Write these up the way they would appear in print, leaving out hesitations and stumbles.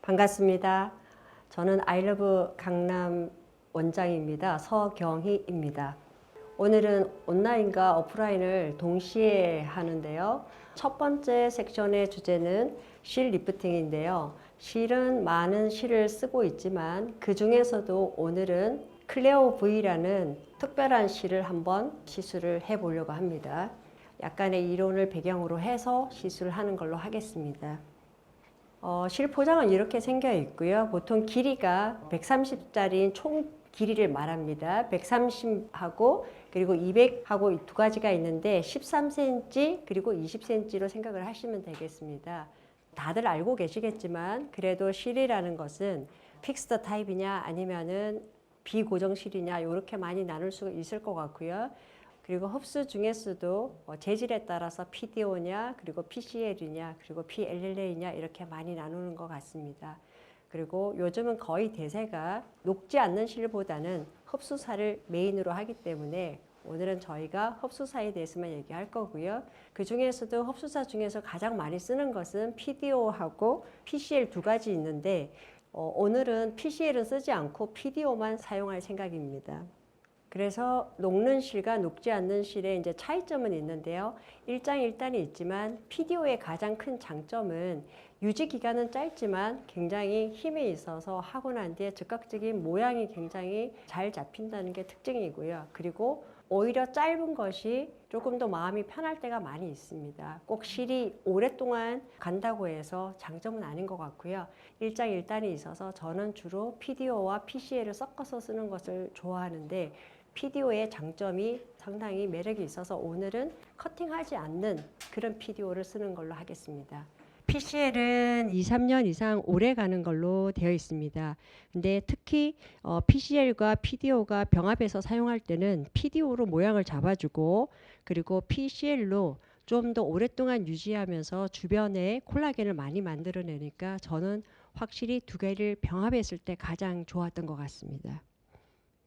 반갑습니다. 저는 아이러브 강남 원장입니다. 서경희입니다. 오늘은 온라인과 오프라인을 동시에 하는데요. 첫 번째 섹션의 주제는 실 리프팅인데요. 실은 많은 실을 쓰고 있지만 그 중에서도 오늘은 클레오 V라는 특별한 실을 한번 시술을 해보려고 합니다. 약간의 이론을 배경으로 해서 시술을 하는 걸로 하겠습니다. 실 포장은 이렇게 생겨 있고요. 보통 길이가 130짜리 총 길이를 말합니다. 130하고 그리고 200하고 이 두 가지가 있는데 13cm 그리고 20cm로 생각을 하시면 되겠습니다. 다들 알고 계시겠지만 그래도 실이라는 것은 픽스드 타입이냐 아니면은 비고정 실이냐 이렇게 많이 나눌 수 있을 것 같고요. 그리고 흡수 중에서도 재질에 따라서 PDO냐 그리고 PCL이냐 그리고 PLLA냐 이렇게 많이 나누는 것 같습니다. 그리고 요즘은 거의 대세가 녹지 않는 실보다는 흡수사를 메인으로 하기 때문에 오늘은 저희가 흡수사에 대해서만 얘기할 거고요. 그 중에서도 흡수사 중에서 가장 많이 쓰는 것은 PDO하고 PCL 두 가지 있는데 오늘은 PCL은 쓰지 않고 PDO만 사용할 생각입니다. 그래서 녹는 실과 녹지 않는 실의 이제 차이점은 있는데요. 일장일단이 있지만 PDO의 가장 큰 장점은 유지 기간은 짧지만 굉장히 힘이 있어서 하고 난 뒤에 즉각적인 모양이 굉장히 잘 잡힌다는 게 특징이고요. 그리고 오히려 짧은 것이 조금 더 마음이 편할 때가 많이 있습니다. 꼭 실이 오랫동안 간다고 해서 장점은 아닌 것 같고요. 일장일단이 있어서 저는 주로 PDO와 PCL을 섞어서 쓰는 것을 좋아하는데 PDO의 장점이 상당히 매력이 있어서 오늘은 커팅하지 않는 그런 PDO를 쓰는 걸로 하겠습니다. PCL은 2, 3년 이상 오래 가는 걸로 되어 있습니다. 근데 특히 PCL과 PDO가 병합해서 사용할 때는 PDO로 모양을 잡아주고 그리고 PCL로 좀 더 오랫동안 유지하면서 주변에 콜라겐을 많이 만들어내니까 저는 확실히 두 개를 병합했을 때 가장 좋았던 것 같습니다.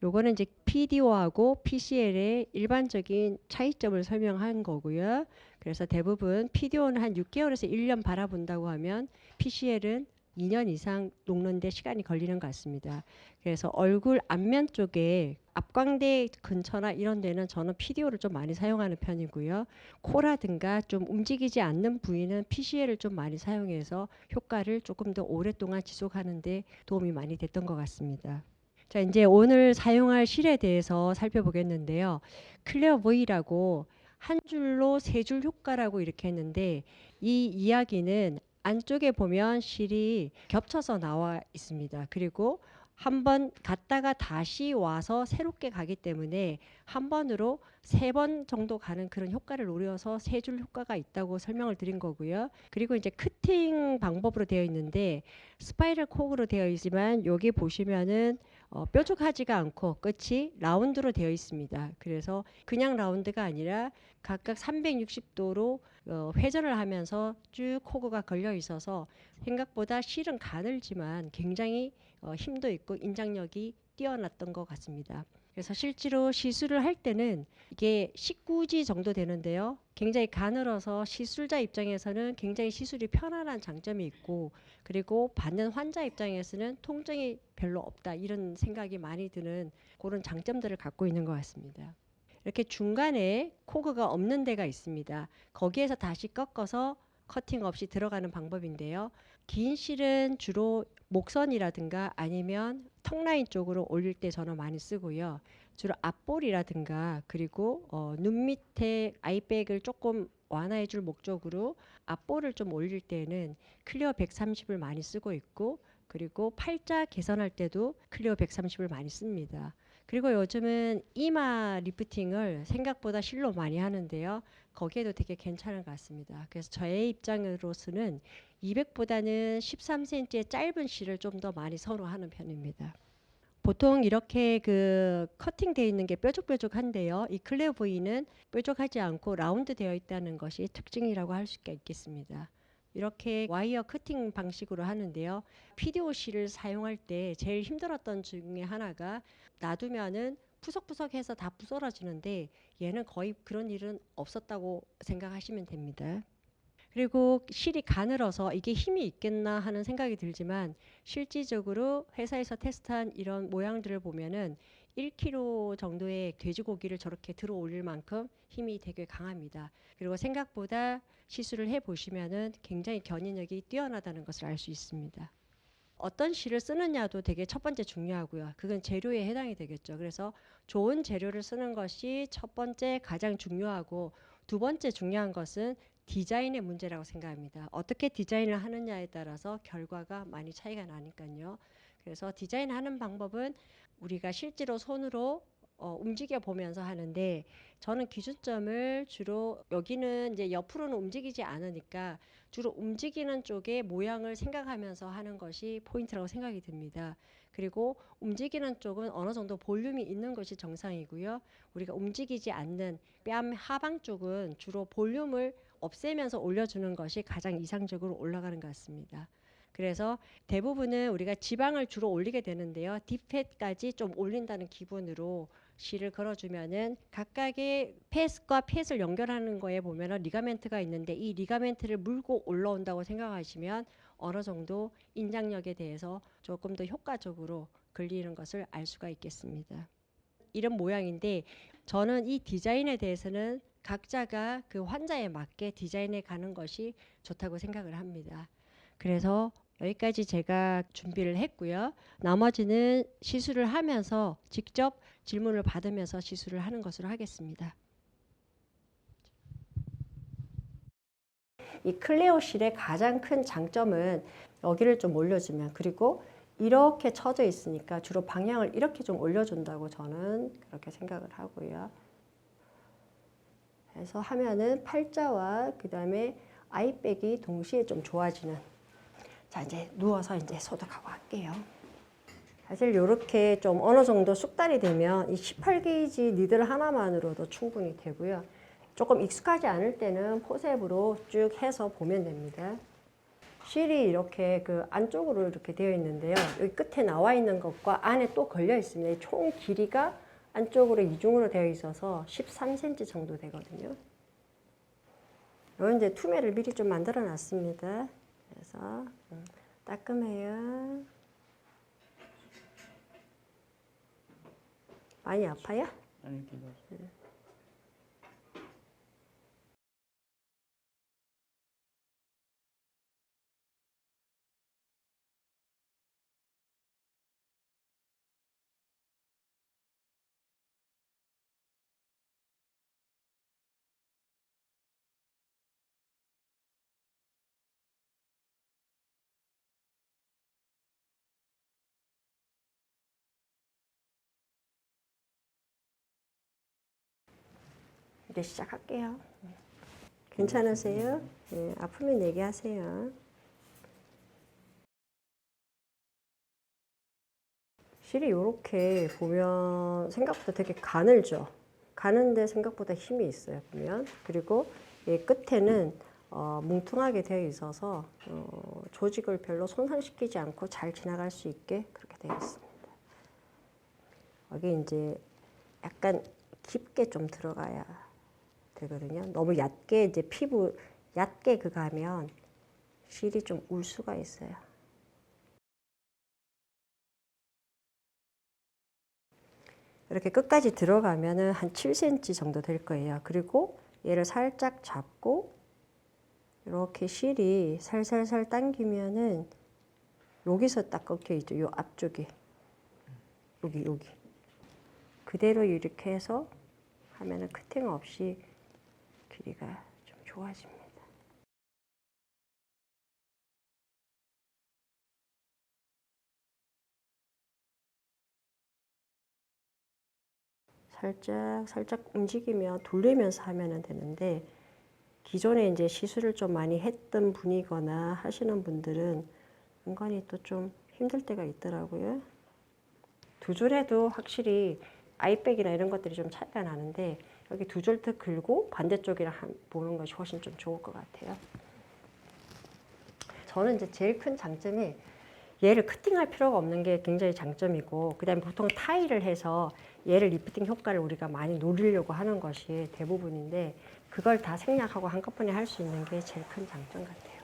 요거는 이제 PDO하고 PCL의 일반적인 차이점을 설명한 거고요. 그래서 대부분 PDO는 한 6개월에서 1년 바라본다고 하면 PCL은 2년 이상 녹는데 시간이 걸리는 것 같습니다. 그래서 얼굴 앞면 쪽에 앞광대 근처나 이런 데는 저는 PDO를 좀 많이 사용하는 편이고요. 코라든가 좀 움직이지 않는 부위는 PCL을 좀 많이 사용해서 효과를 조금 더 오랫동안 지속하는 데 도움이 많이 됐던 것 같습니다. 자, 이제 오늘 사용할 실에 대해서 살펴보겠는데요. 클레어 V라고 한 줄로 세 줄 효과라고 이렇게 했는데 이 이야기는 안쪽에 보면 실이 겹쳐서 나와 있습니다. 그리고 한 번 갔다가 다시 와서 새롭게 가기 때문에 한 번으로 세 번 정도 가는 그런 효과를 노려서 세 줄 효과가 있다고 설명을 드린 거고요. 그리고 이제 커팅 방법으로 되어 있는데 스파이럴 콕으로 되어 있지만 여기 보시면은 뾰족하지가 않고 끝이 라운드로 되어 있습니다. 그래서 그냥 라운드가 아니라 각각 360도로 회전을 하면서 쭉 코그가 걸려 있어서 생각보다 실은 가늘지만 굉장히 힘도 있고 인장력이 뛰어났던 것 같습니다. 그래서 실제로 시술을 할 때는 이게 19지 정도 되는데요. 굉장히 가늘어서 시술자 입장에서는 굉장히 시술이 편안한 장점이 있고 그리고 받는 환자 입장에서는 통증이 별로 없다 이런 생각이 많이 드는 그런 장점들을 갖고 있는 것 같습니다. 이렇게 중간에 코그가 없는 데가 있습니다. 거기에서 다시 꺾어서 커팅 없이 들어가는 방법인데요. 긴 실은 주로 목선이라든가 아니면 턱라인 쪽으로 올릴 때 저는 많이 쓰고요. 주로 앞볼이라든가 그리고 눈 밑에 아이백을 조금 완화해 줄 목적으로 앞볼을 좀 올릴 때는 클리어 130을 많이 쓰고 있고 그리고 팔자 개선할 때도 클리어 130을 많이 씁니다. 그리고 요즘은 이마 리프팅을 생각보다 실로 많이 하는데요. 거기에도 되게 괜찮은 것 같습니다. 그래서 저의 입장으로서는 200보다는 13cm의 짧은 실을 좀 더 많이 선호하는 편입니다. 보통 이렇게 그 커팅되어 있는 게 뾰족뾰족한데요. 이 클레어 V는 뾰족하지 않고 라운드 되어 있다는 것이 특징이라고 할 수가 있겠습니다. 이렇게 와이어 커팅 방식으로 하는데요. PDO 실을 사용할 때 제일 힘들었던 중에 하나가 놔두면은 푸석푸석해서 다 부서러지는데 얘는 거의 그런 일은 없었다고 생각하시면 됩니다. 그리고 실이 가늘어서 이게 힘이 있겠나 하는 생각이 들지만 실질적으로 회사에서 테스트한 이런 모양들을 보면은 1kg 정도의 돼지고기를 저렇게 들어 올릴 만큼 힘이 되게 강합니다. 그리고 생각보다 시술을 해 보시면은 굉장히 견인력이 뛰어나다는 것을 알 수 있습니다. 어떤 실을 쓰느냐도 되게 첫 번째 중요하고요. 그건 재료에 해당이 되겠죠. 그래서 좋은 재료를 쓰는 것이 첫 번째 가장 중요하고, 두 번째 중요한 것은 디자인의 문제라고 생각합니다. 어떻게 디자인을 하느냐에 따라서 결과가 많이 차이가 나니까요. 그래서 디자인하는 방법은 우리가 실제로 손으로 움직여 보면서 하는데, 저는 기준점을 주로 여기는 이제 옆으로는 움직이지 않으니까 주로 움직이는 쪽의 모양을 생각하면서 하는 것이 포인트라고 생각이 듭니다. 그리고 움직이는 쪽은 어느 정도 볼륨이 있는 것이 정상이고요. 우리가 움직이지 않는 뺨 하방 쪽은 주로 볼륨을 없애면서 올려주는 것이 가장 이상적으로 올라가는 것 같습니다. 그래서 대부분은 우리가 지방을 주로 올리게 되는데요. 딥팻까지 좀 올린다는 기분으로 실을 걸어주면은 각각의 팻과 팻을 연결하는 거에 보면은 리가멘트가 있는데, 이 리가멘트를 물고 올라온다고 생각하시면 어느 정도 인장력에 대해서 조금 더 효과적으로 걸리는 것을 알 수가 있겠습니다. 이런 모양인데, 저는 이 디자인에 대해서는 각자가 그 환자에 맞게 디자인해 가는 것이 좋다고 생각을 합니다. 그래서 여기까지 제가 준비를 했고요. 나머지는 시술을 하면서 직접 질문을 받으면서 시술을 하는 것으로 하겠습니다. 이 클레오 실의 가장 큰 장점은 여기를 좀 올려주면, 그리고 이렇게 쳐져 있으니까 주로 방향을 이렇게 좀 올려준다고 저는 그렇게 생각을 하고요. 그래서 하면은 팔자와 그 다음에 아이백이 동시에 좀 좋아지는. 자, 이제 누워서 이제 소독하고 할게요. 사실 이렇게 좀 어느 정도 숙달이 되면 이 18게이지 니들 하나만으로도 충분히 되고요. 조금 익숙하지 않을 때는 포셉으로 쭉 해서 보면 됩니다. 실이 이렇게 그 안쪽으로 이렇게 되어 있는데요. 여기 끝에 나와 있는 것과 안에 또 걸려 있습니다. 총 길이가 안쪽으로 이중으로 되어 있어서 13cm 정도 되거든요. 이건 이제 투매를 미리 좀 만들어 놨습니다. 그래서 따끔해요. 많이 아파요? 아니, 괜찮아요. 이제 시작할게요. 괜찮으세요? 네, 아프면 얘기하세요. 실이 이렇게 보면 생각보다 되게 가늘죠. 가는데 생각보다 힘이 있어요, 보면. 그리고 이 끝에는 뭉퉁하게 되어 있어서 조직을 별로 손상시키지 않고 잘 지나갈 수 있게 그렇게 되어 있습니다. 여기 이제 약간 깊게 좀 들어가야 되거든요. 너무 얕게 이제 피부 얕게 그거 하면 실이 좀 울 수가 있어요. 이렇게 끝까지 들어가면은 한 7cm 정도 될 거예요. 그리고 얘를 살짝 잡고 이렇게 실이 살살살 당기면은 여기서 딱 꺾여 있죠. 요 앞쪽에. 여기. 그대로 이렇게 해서 하면은 커팅 없이 길이가 좀 좋아집니다. 살짝 움직이며 돌리면서 하면 되는데, 기존에 이제 시술을 좀 많이 했던 분이거나 하시는 분들은 은근히 또 좀 힘들 때가 있더라고요. 두 줄 해도 확실히 아이백이나 이런 것들이 좀 차이가 나는데, 여기 두 줄 더 긁고 반대쪽이랑 보는 것이 훨씬 좀 좋을 것 같아요. 저는 이제 제일 큰 장점이 얘를 커팅할 필요가 없는 게 굉장히 장점이고, 그 다음에 보통 타일을 해서 얘를 리프팅 효과를 우리가 많이 노리려고 하는 것이 대부분인데, 그걸 다 생략하고 한꺼번에 할 수 있는 게 제일 큰 장점 같아요.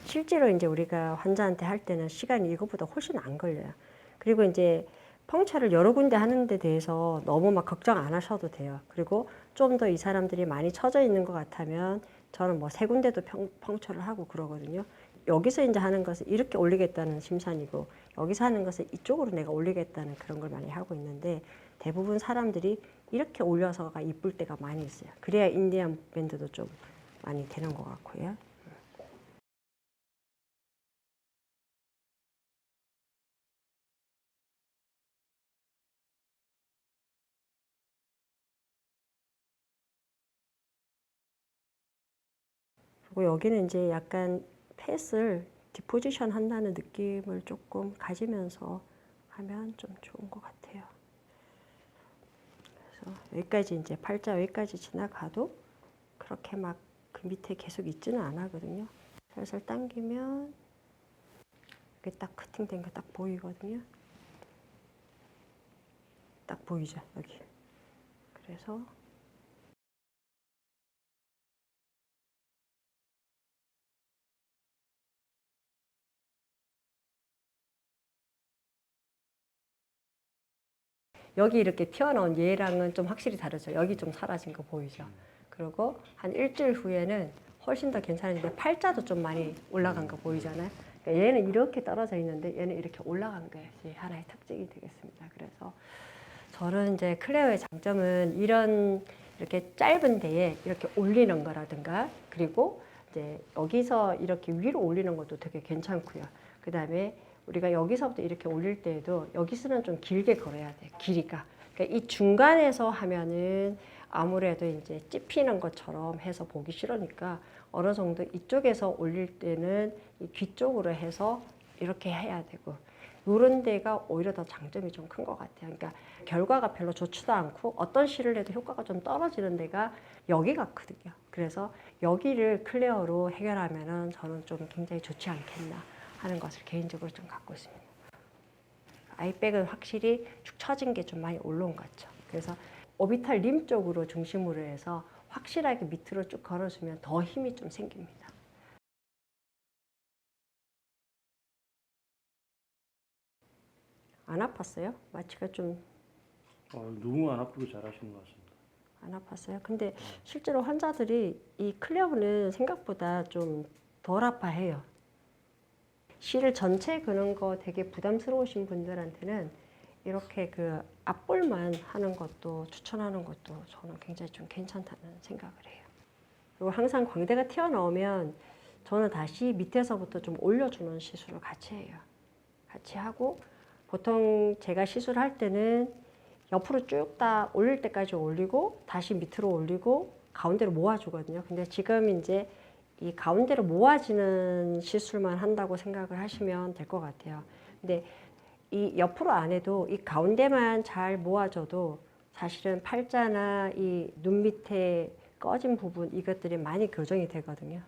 실제로 이제 우리가 환자한테 할 때는 시간이 이것보다 훨씬 안 걸려요. 그리고 이제 펑처를 여러 군데 하는 데 대해서 너무 막 걱정 안 하셔도 돼요. 그리고 좀 더 이 사람들이 많이 처져 있는 것 같으면 저는 뭐 세 군데도 펑처를 하고 그러거든요. 여기서 이제 하는 것은 이렇게 올리겠다는 심산이고 여기서 하는 것은 이쪽으로 내가 올리겠다는 그런 걸 많이 하고 있는데 대부분 사람들이 이렇게 올려서가 이쁠 때가 많이 있어요. 그래야 인디안 밴드도 좀 많이 되는 것 같고요. 그리고 여기는 이제 약간 펫을 디포지션 한다는 느낌을 조금 가지면서 하면 좀 좋은 것 같아요. 그래서 여기까지 이제 팔자 여기까지 지나가도 그렇게 막 그 밑에 계속 있지는 않거든요. 살살 당기면 이게 딱 커팅된 거 딱 보이거든요. 딱 보이죠, 여기. 그래서 여기 이렇게 튀어나온 얘랑은 좀 확실히 다르죠. 여기 좀 사라진 거 보이죠. 그리고 한 일주일 후에는 훨씬 더 괜찮은데 팔자도 좀 많이 올라간 거 보이잖아요. 그러니까 얘는 이렇게 떨어져 있는데 얘는 이렇게 올라간 것이 하나의 특징이 되겠습니다. 그래서 저는 이제 클레어의 장점은 이런 이렇게 짧은 데에 이렇게 올리는 거라든가 그리고 이제 여기서 이렇게 위로 올리는 것도 되게 괜찮고요. 그 다음에 우리가 여기서부터 이렇게 올릴 때에도 여기서는 좀 길게 걸어야 돼, 길이가. 그러니까 이 중간에서 하면은 아무래도 이제 찝히는 것처럼 해서 보기 싫으니까 어느 정도 이쪽에서 올릴 때는 이 귀 쪽으로 해서 이렇게 해야 되고 이런 데가 오히려 더 장점이 좀 큰 것 같아요. 그러니까 결과가 별로 좋지도 않고 어떤 실을 해도 효과가 좀 떨어지는 데가 여기 같거든요. 그래서 여기를 클레어로 해결하면은 저는 좀 굉장히 좋지 않겠나 하는 것을 개인적으로 좀 갖고 있습니다. 아이백은 확실히 축 처진 게 좀 많이 올라온 것 같죠. 그래서 오비탈 림 쪽으로 중심으로 해서 확실하게 밑으로 쭉 걸어주면 더 힘이 좀 생깁니다. 안 아팠어요? 마취가 좀 너무 안 아프게 잘하시는 것 같습니다. 안 아팠어요. 근데 실제로 환자들이 이 클레어는 생각보다 좀 덜 아파해요. 실을 전체 그는 거 되게 부담스러우신 분들한테는 이렇게 그 앞볼만 하는 것도 추천하는 것도 저는 굉장히 좀 괜찮다는 생각을 해요. 그리고 항상 광대가 튀어나오면 저는 다시 밑에서부터 좀 올려주는 시술을 같이 해요. 같이 하고 보통 제가 시술할 때는 옆으로 쭉 다 올릴 때까지 올리고 다시 밑으로 올리고 가운데로 모아주거든요. 근데 지금 이제 이 가운데로 모아지는 시술만 한다고 생각을 하시면 될 것 같아요. 근데 이 옆으로 안 해도 이 가운데만 잘 모아져도 사실은 팔자나 이 눈 밑에 꺼진 부분 이것들이 많이 교정이 되거든요.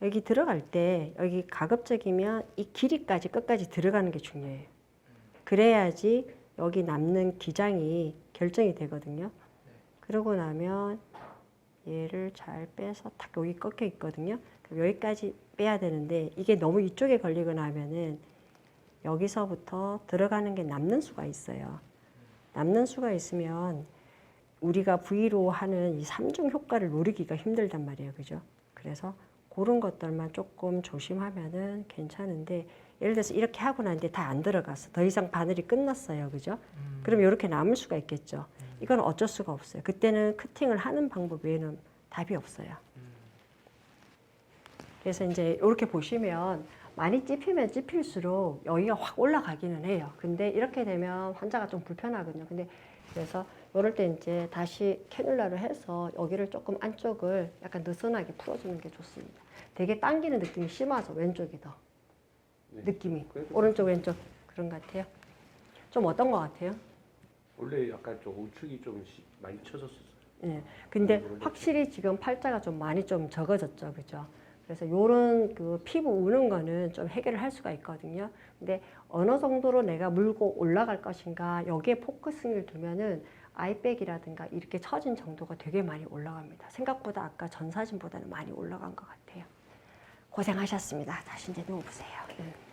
여기 들어갈 때 여기 가급적이면 이 길이까지 끝까지 들어가는 게 중요해요. 그래야지 여기 남는 기장이 결정이 되거든요. 그러고 나면 얘를 잘 빼서 탁 여기 꺾여 있거든요. 그럼 여기까지 빼야 되는데 이게 너무 이쪽에 걸리거나 하면은 여기서부터 들어가는 게 남는 수가 있어요. 남는 수가 있으면 우리가 V로 하는 이 3중 효과를 노리기가 힘들단 말이에요. 그죠? 그래서 그런 것들만 조금 조심하면은 괜찮은데 예를 들어서 이렇게 하고 나는데 다 안 들어갔어. 더 이상 바늘이 끝났어요. 그죠? 그럼 이렇게 남을 수가 있겠죠. 이건 어쩔 수가 없어요. 그때는 커팅을 하는 방법 외에는 답이 없어요. 그래서 이제 이렇게 보시면 많이 찝히면 찝힐수록 여기가 확 올라가기는 해요. 근데 이렇게 되면 환자가 좀 불편하거든요. 근데 그래서 이럴 때 이제 다시 캐뉼라를 해서 여기를 조금 안쪽을 약간 느슨하게 풀어주는 게 좋습니다. 되게 당기는 느낌이 심하죠. 왼쪽이 더. 네. 느낌이. 그래도 오른쪽 왼쪽 그런 것 같아요. 좀 어떤 것 같아요? 원래 약간 좀 우측이 좀 많이 쳐졌었어요. 예. 근데 확실히 지금 팔자가 좀 많이 좀 적어졌죠. 그죠? 그래서 요런 그 피부 우는 거는 좀 해결을 할 수가 있거든요. 근데 어느 정도로 내가 물고 올라갈 것인가 여기에 포커싱을 두면은 아이백이라든가 이렇게 처진 정도가 되게 많이 올라갑니다. 생각보다 아까 전 사진보다는 많이 올라간 것 같아요. 고생하셨습니다. 다시 이제 누워보세요.